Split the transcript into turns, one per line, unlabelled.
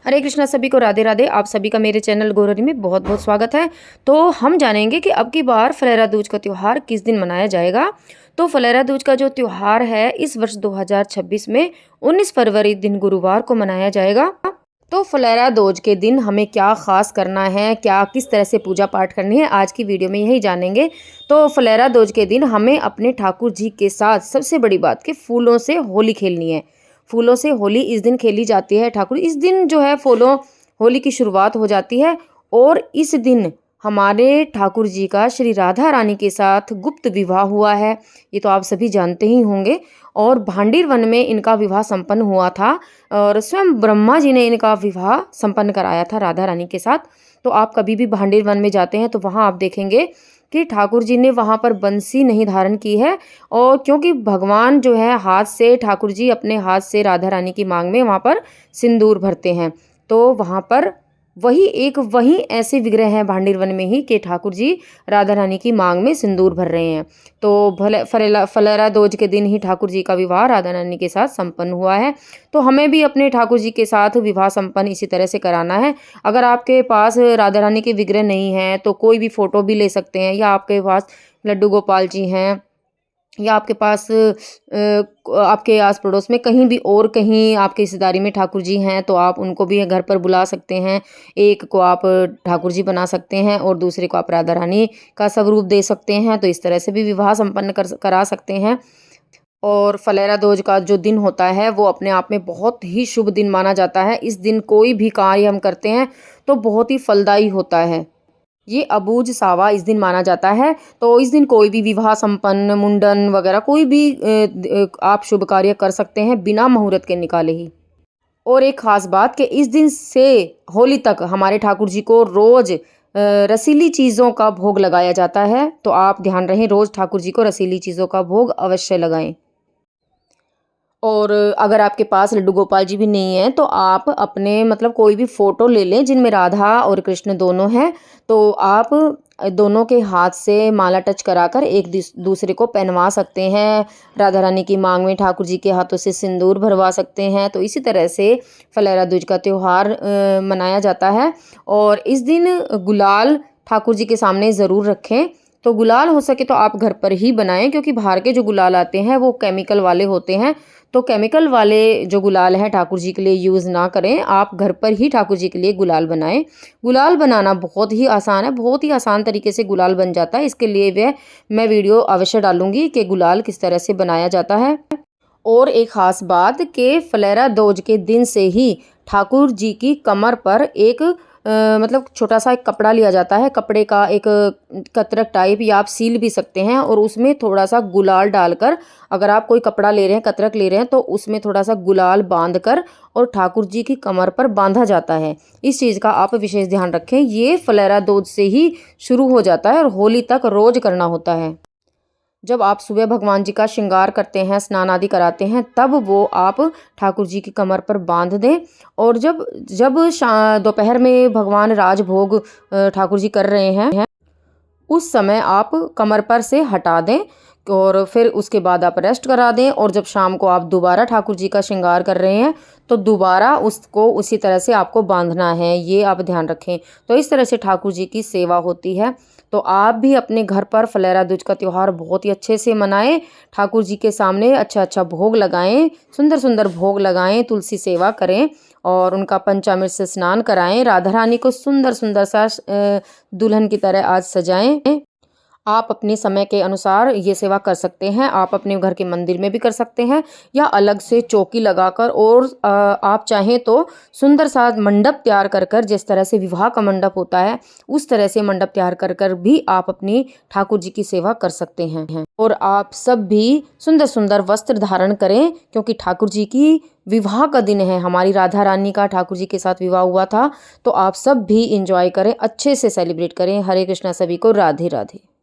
हरे कृष्णा, सभी को राधे राधे। आप सभी का मेरे चैनल गौररी में बहुत बहुत स्वागत है। तो हम जानेंगे कि अब की बार फलेरा दूज का त्यौहार किस दिन मनाया जाएगा। तो फलेरा दूज का जो त्यौहार है इस वर्ष 2026 में 19 फरवरी दिन गुरुवार को मनाया जाएगा। तो फलेरा दूज के दिन हमें क्या खास करना है, क्या किस तरह से पूजा पाठ करनी है, आज की वीडियो में यही जानेंगे। तो फलेरा दूज के दिन हमें अपने ठाकुर जी के साथ सबसे बड़ी बात कि फूलों से होली खेलनी है। फूलों से होली इस दिन खेली जाती है। ठाकुर इस दिन जो है फूलों होली की शुरुआत हो जाती है और इस दिन हमारे ठाकुर जी का श्री राधा रानी के साथ गुप्त विवाह हुआ है। ये तो आप सभी जानते ही होंगे। और भांडीर वन में इनका विवाह संपन्न हुआ था और स्वयं ब्रह्मा जी ने इनका विवाह संपन्न कराया था राधा रानी के साथ। तो आप कभी भी भांडीर वन में जाते हैं तो वहाँ आप देखेंगे कि ठाकुर जी ने वहाँ पर बंसी नहीं धारण की है। और क्योंकि भगवान जो है हाथ से, ठाकुर जी अपने हाथ से राधा रानी की मांग में वहाँ पर सिंदूर भरते हैं। तो वहाँ पर वही ऐसे विग्रह हैं भांडीर वन में ही कि ठाकुर जी राधा रानी की मांग में सिंदूर भर रहे हैं। तो फलेरा दूज के दिन ही ठाकुर जी का विवाह राधा रानी के साथ संपन्न हुआ है। तो हमें भी अपने ठाकुर जी के साथ विवाह संपन्न इसी तरह से कराना है। अगर आपके पास राधा रानी के विग्रह नहीं है तो कोई भी फोटो भी ले सकते हैं, या आपके पास लड्डू गोपाल जी हैं, या आपके पास आपके आस पड़ोस में कहीं भी और कहीं आपकी रिश्तेदारी में ठाकुर जी हैं तो आप उनको भी घर पर बुला सकते हैं। एक को आप ठाकुर जी बना सकते हैं और दूसरे को आप राधा रानी का स्वरूप दे सकते हैं। तो इस तरह से भी विवाह संपन्न करा सकते हैं। और फलेरा दूज का जो दिन होता है वो अपने आप में बहुत ही शुभ दिन माना जाता है। इस दिन कोई भी कार्य हम करते हैं तो बहुत ही फलदायी होता है। ये अबूझ सावा इस दिन माना जाता है। तो इस दिन कोई भी विवाह संपन्न, मुंडन वगैरह कोई भी आप शुभ कार्य कर सकते हैं बिना मुहूर्त के निकाले ही। और एक खास बात कि इस दिन से होली तक हमारे ठाकुर जी को रोज रसीली चीज़ों का भोग लगाया जाता है। तो आप ध्यान रखें, रोज ठाकुर जी को रसीली चीज़ों का भोग अवश्य लगाएं। और अगर आपके पास लड्डू गोपाल जी भी नहीं है तो आप अपने कोई भी फ़ोटो ले लें जिनमें राधा और कृष्ण दोनों हैं। तो आप दोनों के हाथ से माला टच कराकर एक दूसरे को पहनवा सकते हैं। राधा रानी की मांग में ठाकुर जी के हाथों से सिंदूर भरवा सकते हैं। तो इसी तरह से फलेरा दूज का त्यौहार मनाया जाता है। और इस दिन गुलाल ठाकुर जी के सामने ज़रूर रखें। तो गुलाल हो सके तो आप घर पर ही बनाएं, क्योंकि बाहर के जो गुलाल आते हैं वो केमिकल वाले होते हैं। तो केमिकल वाले जो गुलाल हैं ठाकुर जी के लिए यूज़ ना करें, आप घर पर ही ठाकुर जी के लिए गुलाल बनाएं। गुलाल बनाना बहुत ही आसान है, बहुत ही आसान तरीके से गुलाल बन जाता है। इसके लिए मैं वीडियो अवश्य डालूंगी कि गुलाल किस तरह से बनाया जाता है। और एक ख़ास बात कि फलेरा दूज के दिन से ही ठाकुर जी की कमर पर एक छोटा सा एक कपड़ा लिया जाता है। कपड़े का एक कतरक टाइप, या आप सील भी सकते हैं, और उसमें थोड़ा सा गुलाल डालकर, अगर आप कोई कपड़ा ले रहे हैं, कतरक ले रहे हैं, तो उसमें थोड़ा सा गुलाल बांध कर और ठाकुर जी की कमर पर बांधा जाता है। इस चीज़ का आप विशेष ध्यान रखें। ये फलेरा दूज से ही शुरू हो जाता है और होली तक रोज करना होता है। जब आप सुबह भगवान जी का श्रृंगार करते हैं, स्नान आदि कराते हैं, तब वो आप ठाकुर जी की कमर पर बांध दें। और जब जब दोपहर में भगवान राजभोग ठाकुर जी कर रहे हैं उस समय आप कमर पर से हटा दें और फिर उसके बाद आप रेस्ट करा दें। और जब शाम को आप दोबारा ठाकुर जी का श्रृंगार कर रहे हैं तो दोबारा उसको उसी तरह से आपको बांधना है, ये आप ध्यान रखें। तो इस तरह से ठाकुर जी की सेवा होती है। तो आप भी अपने घर पर फलेरा दूज का त्यौहार बहुत ही अच्छे से मनाएं। ठाकुर जी के सामने अच्छा अच्छा भोग लगाएं, सुंदर सुंदर भोग लगाएं, तुलसी सेवा करें और उनका पंचामृत से स्नान कराएं। राधा रानी को सुंदर सुंदर सा दुल्हन की तरह आज सजाएं। आप अपने समय के अनुसार ये सेवा कर सकते हैं। आप अपने घर के मंदिर में भी कर सकते हैं, या अलग से चौकी लगाकर, और आप चाहें तो सुंदर सा मंडप तैयार कर कर, जिस तरह से विवाह का मंडप होता है उस तरह से मंडप तैयार कर कर भी आप अपनी ठाकुर जी की सेवा कर सकते हैं। और आप सब भी सुंदर सुंदर वस्त्र धारण करें, क्योंकि ठाकुर जी की विवाह का दिन है। हमारी राधा रानी का ठाकुर जी के साथ विवाह हुआ था। तो आप सब भी इंजॉय करें, अच्छे से सेलिब्रेट करें। हरे कृष्णा, सभी को राधे राधे।